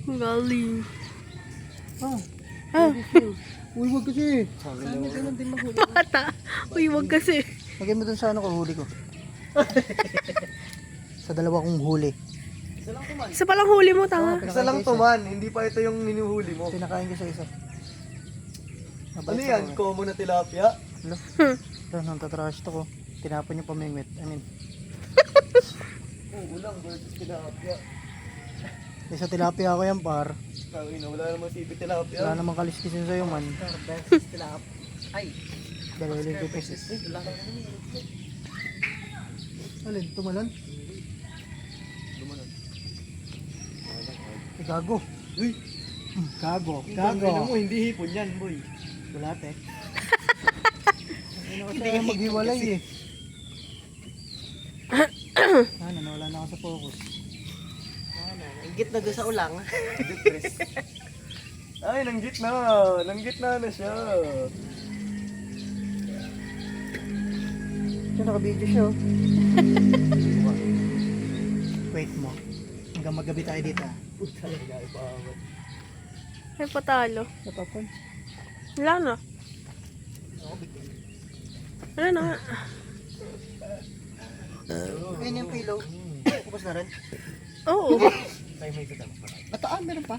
Galing. Ah, Ah, uy, wag kasi. Sana ganun din mahuli. bata. Uy, wag kasi. Lagay mo dun sa ano ko, huli ko. Sa dalawa kong huli. Isa palang huli mo, tanga. Isa lang to man, hindi pa ito yung ninuhuli mo. Pinakain ko sa isa. Ano yan? Common na tilapia? Ano? Ito, nang tatrash to ko. Tinapon yung pamingwit. I mean, Ulang versus tilapia. isa tilapia ako yan par. Tangina, wala namang sipi tilapia. Wala namang kaliskisin sa'yo man. Versus tilapia. Ay, Dalawin ko pieces. wala ka naman. Alin, tumalon? Lumanan. Gago. Uy! Gago. Gago mo, hindi hipon yan, boy. Bulate. Ano kasi ayaw maghiwalay eh. Ano, nawala na ako sa focus. Nanggit na doon sa ulang. Depress. Ay, nanggit na. Nanggit na siya. Ito, naka-video siya oh. Wait mo. Hanggang magabi tayo dito. Puta lang na, ipaawat. Ay, patalo. Natapon. Wala na. Wala na. Ayun yung pillow. Kupos na rin. Oo. Tayo may kita. Bataan, meron pa.